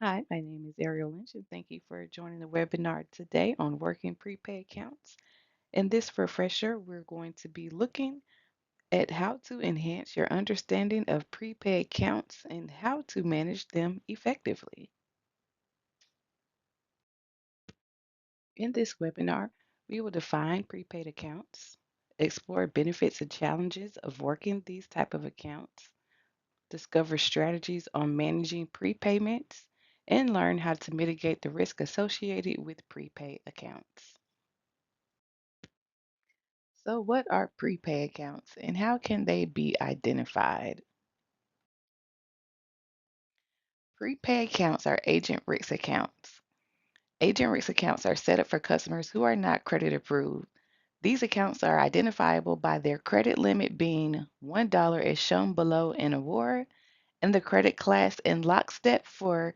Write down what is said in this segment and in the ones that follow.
Hi, my name is Ariel Lynch, and thank you for joining the webinar today on working prepay accounts. In this refresher, we're going to be looking at how to enhance your understanding of prepay accounts and how to manage them effectively. In this webinar, we will define prepaid accounts, explore benefits and challenges of working these type of accounts, discover strategies on managing prepayments, and learn how to mitigate the risk associated with prepaid accounts. So, what are prepay accounts and how can they be identified? Prepay accounts are agent risk accounts. Agent risk accounts are set up for customers who are not credit approved. These accounts are identifiable by their credit limit being $1 as shown below in award, and the credit class in lockstep for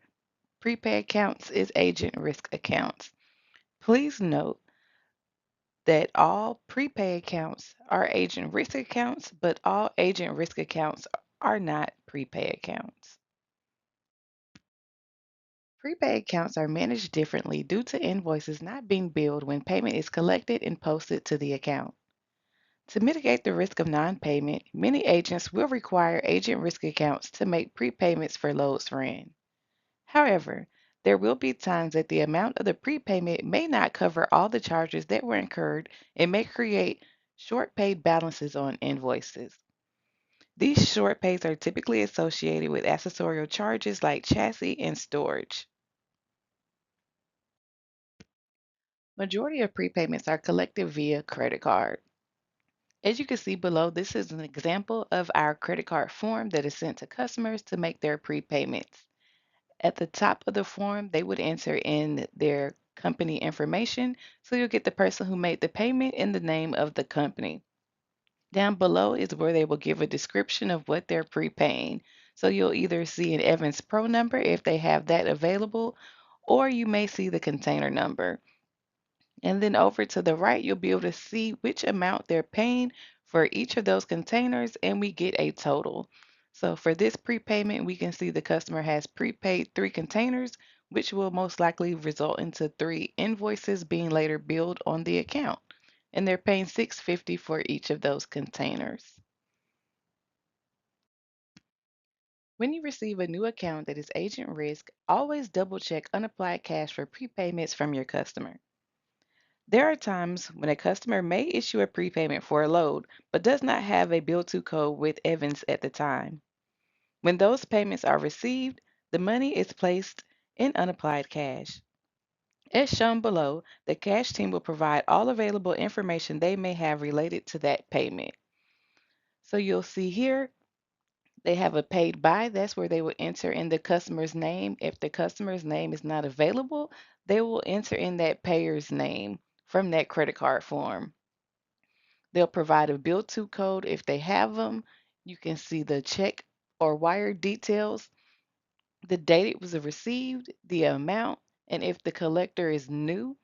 prepay accounts is agent risk accounts. Please note that all prepay accounts are agent risk accounts, but all agent risk accounts are not prepay accounts. Prepay accounts are managed differently due to invoices not being billed when payment is collected and posted to the account. To mitigate the risk of non-payment, many agents will require agent risk accounts to make prepayments for loads ran. However, there will be times that the amount of the prepayment may not cover all the charges that were incurred and may create short paid balances on invoices. These short pays are typically associated with accessorial charges like chassis and storage. Majority of prepayments are collected via credit card. As you can see below, this is an example of our credit card form that is sent to customers to make their prepayments. At the top of the form, they would enter in their company information, so you'll get the person who made the payment and the name of the company. Down below is where they will give a description of what they're prepaying. So you'll either see an Evans Pro number if they have that available, or you may see the container number. And then over to the right, you'll be able to see which amount they're paying for each of those containers, and we get a total. So for this prepayment, we can see the customer has prepaid 3 containers, which will most likely result into 3 invoices being later billed on the account. And they're paying $6.50 for each of those containers. When you receive a new account that is agent risk, always double check unapplied cash for prepayments from your customer. There are times when a customer may issue a prepayment for a load, but does not have a bill to code with Evans at the time. When those payments are received, the money is placed in unapplied cash. As shown below, the cash team will provide all available information they may have related to that payment. So you'll see here, they have a paid by. That's where they will enter in the customer's name. If the customer's name is not available, they will enter in that payer's name from that credit card form. They'll provide a bill to code if they have them. You can see the check or wire details, the date it was received, the amount, and if the collector is new.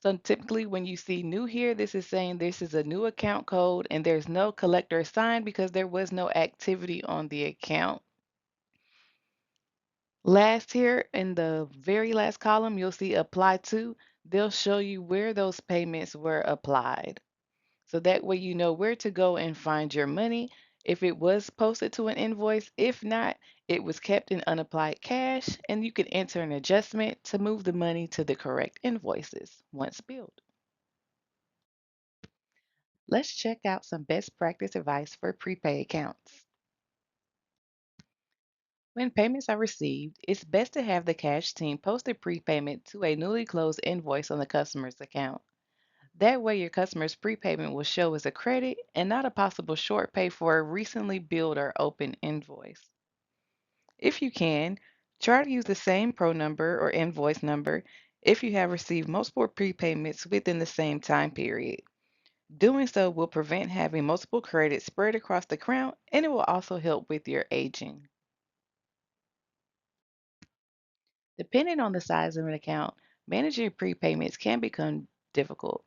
So typically when you see new here, this is saying this is a new account code and there's no collector assigned because there was no activity on the account. Last here in the very last column, you'll see apply to. They'll show you where those payments were applied. So that way you know where to go and find your money. If it was posted to an invoice, if not, it was kept in unapplied cash, and you can enter an adjustment to move the money to the correct invoices once billed. Let's check out some best practice advice for prepay accounts. When payments are received, it's best to have the cash team post a prepayment to a newly closed invoice on the customer's account. That way, your customer's prepayment will show as a credit and not a possible short pay for a recently billed or open invoice. If you can, try to use the same pro number or invoice number if you have received multiple prepayments within the same time period. Doing so will prevent having multiple credits spread across the account, and it will also help with your aging. Depending on the size of an account, managing prepayments can become difficult.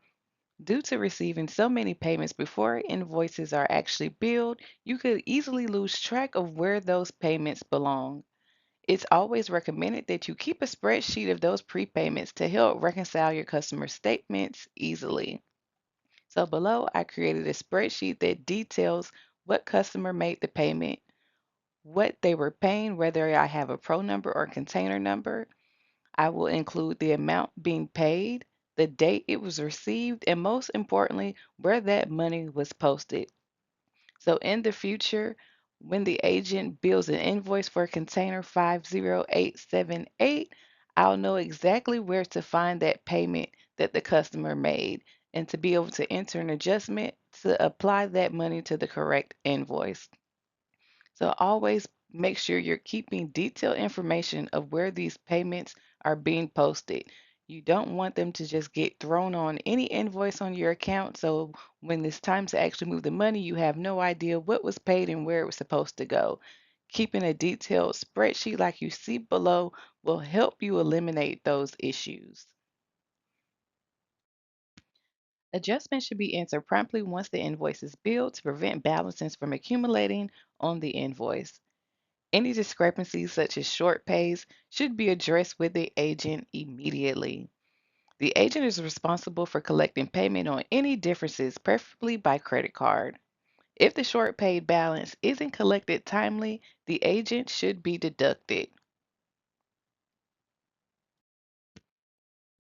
Due to receiving so many payments before invoices are actually billed, you could easily lose track of where those payments belong. It's always recommended that you keep a spreadsheet of those prepayments to help reconcile your customer statements easily. So below, I created a spreadsheet that details what customer made the payment, what they were paying, whether I have a pro number or container number. I will include the amount being paid, the date it was received, and most importantly, where that money was posted. So in the future, when the agent bills an invoice for container 50878, I'll know exactly where to find that payment that the customer made and to be able to enter an adjustment to apply that money to the correct invoice. So always make sure you're keeping detailed information of where these payments are being posted. You don't want them to just get thrown on any invoice on your account. So when it's time to actually move the money, you have no idea what was paid and where it was supposed to go. Keeping a detailed spreadsheet like you see below will help you eliminate those issues. Adjustments should be entered promptly once the invoice is billed to prevent balances from accumulating on the invoice. Any discrepancies, such as short pays, should be addressed with the agent immediately. The agent is responsible for collecting payment on any differences, preferably by credit card. If the short paid balance isn't collected timely, the agent should be deducted.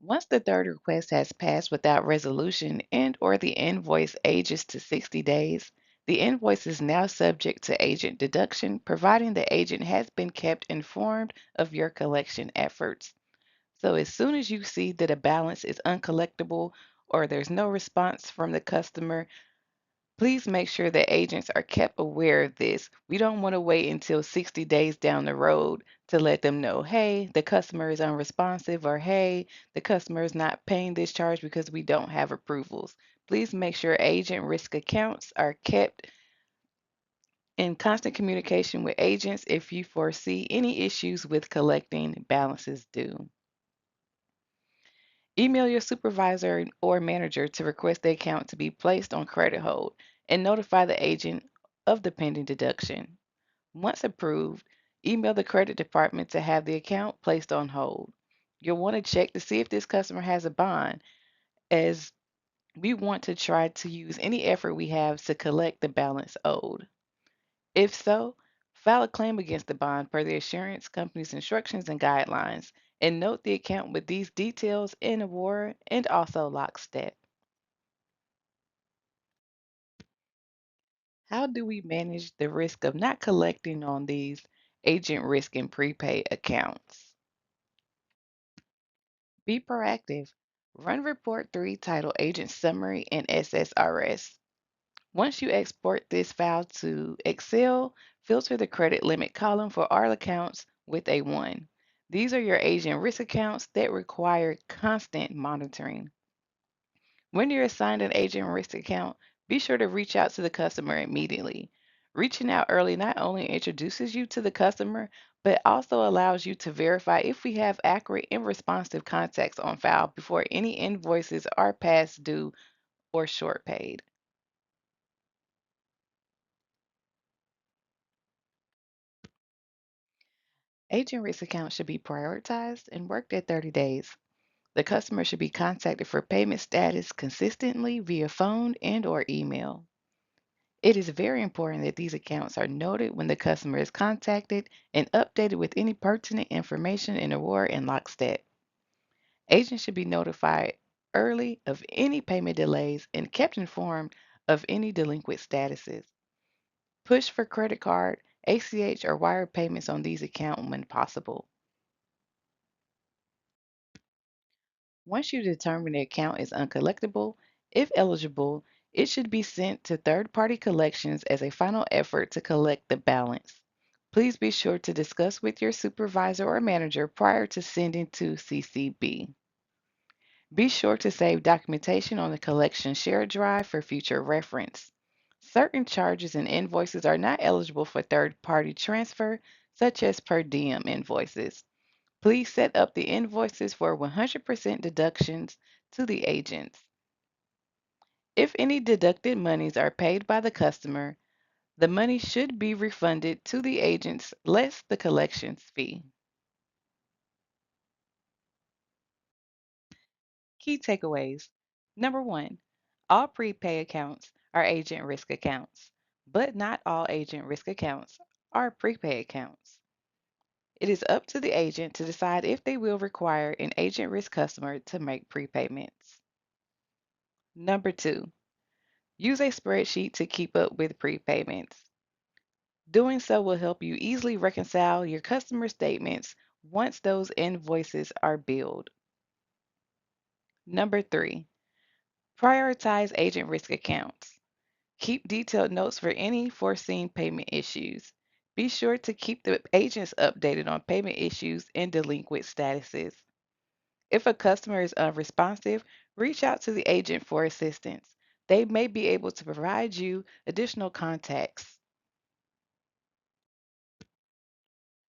Once the third request has passed without resolution and or the invoice ages to 60 days, the invoice is now subject to agent deduction, providing the agent has been kept informed of your collection efforts. So as soon as you see that a balance is uncollectible or there's no response from the customer, please make sure that agents are kept aware of this. We don't want to wait until 60 days down the road to let them know, hey, the customer is unresponsive, or hey, the customer is not paying this charge because we don't have approvals. Please make sure agent risk accounts are kept in constant communication with agents if you foresee any issues with collecting balances due. Email your supervisor or manager to request the account to be placed on credit hold and notify the agent of the pending deduction. Once approved, email the credit department to have the account placed on hold. You'll want to check to see if this customer has a bond, as we want to try to use any effort we have to collect the balance owed. If so, file a claim against the bond per the insurance company's instructions and guidelines, and note the account with these details in award and also lockstep. How do we manage the risk of not collecting on these agent risk and prepay accounts? Be proactive. Run Report 3 titled Agent Summary in SSRS. Once you export this file to Excel, filter the credit limit column for all accounts with a 1. These are your agent risk accounts that require constant monitoring. When you're assigned an agent risk account, be sure to reach out to the customer immediately. Reaching out early not only introduces you to the customer, but also allows you to verify if we have accurate and responsive contacts on file before any invoices are past due or short paid. Agent risk accounts should be prioritized and worked at 30 days. The customer should be contacted for payment status consistently via phone and or email. It is very important that these accounts are noted when the customer is contacted and updated with any pertinent information in award and lockstep. Agents should be notified early of any payment delays and kept informed of any delinquent statuses. Push for credit card, ACH, or wire payments on these accounts when possible. Once you determine the account is uncollectible, if eligible, it should be sent to third-party collections as a final effort to collect the balance. Please be sure to discuss with your supervisor or manager prior to sending to CCB. Be sure to save documentation on the collection shared drive for future reference. Certain charges and invoices are not eligible for third-party transfer, such as per diem invoices. Please set up the invoices for 100% deductions to the agents. If any deducted monies are paid by the customer, the money should be refunded to the agents less the collections fee. Key takeaways. Number one, all prepay accounts are agent risk accounts, but not all agent risk accounts are prepay accounts. It is up to the agent to decide if they will require an agent risk customer to make prepayments. Number two, use a spreadsheet to keep up with prepayments. Doing so will help you easily reconcile your customer statements once those invoices are billed. Number three, prioritize agent risk accounts. Keep detailed notes for any foreseen payment issues. Be sure to keep the agents updated on payment issues and delinquent statuses. If a customer is unresponsive, reach out to the agent for assistance. They may be able to provide you additional contacts.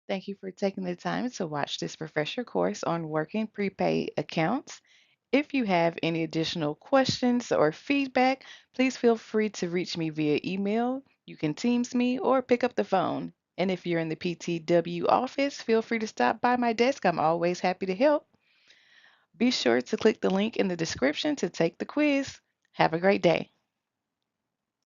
Thank you for taking the time to watch this refresher course on working prepaid accounts. If you have any additional questions or feedback, please feel free to reach me via email. You can Teams me or pick up the phone. And if you're in the PTW office, feel free to stop by my desk. I'm always happy to help. Be sure to click the link in the description to take the quiz. Have a great day.